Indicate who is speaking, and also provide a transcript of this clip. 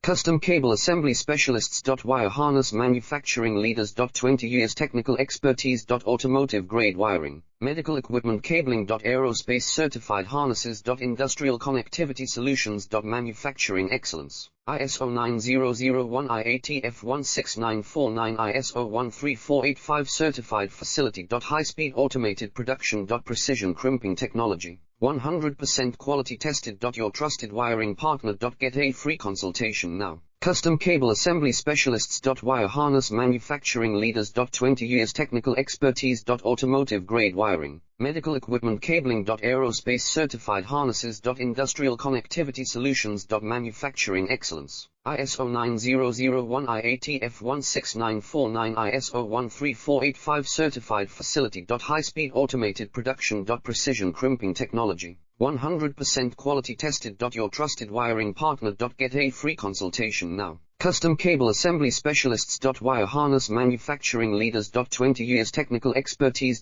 Speaker 1: Custom Cable Assembly Specialists. Wire Harness Manufacturing Leaders. 20 years technical expertise. Automotive grade wiring, medical equipment cabling. Aerospace certified harnesses. Industrial connectivity solutions. Manufacturing excellence. ISO 9001 IATF16949 ISO 13485 certified facility. High-speed automated production. Precision crimping technology. 100% quality tested. Your trusted wiring partner. Get a free consultation now. Custom Cable Assembly Specialists. Wire Harness Manufacturing Leaders. 20 years technical expertise. Automotive grade wiring, medical equipment cabling. Aerospace certified harnesses. Industrial connectivity solutions. Manufacturing excellence. ISO 9001 IATF16949 ISO 13485 certified facility. High-speed automated production. Precision crimping technology. 100% quality tested. Your trusted wiring partner. Get a free consultation now. Custom Cable Assembly Specialists. Wire Harness Manufacturing Leaders. 20 years technical expertise.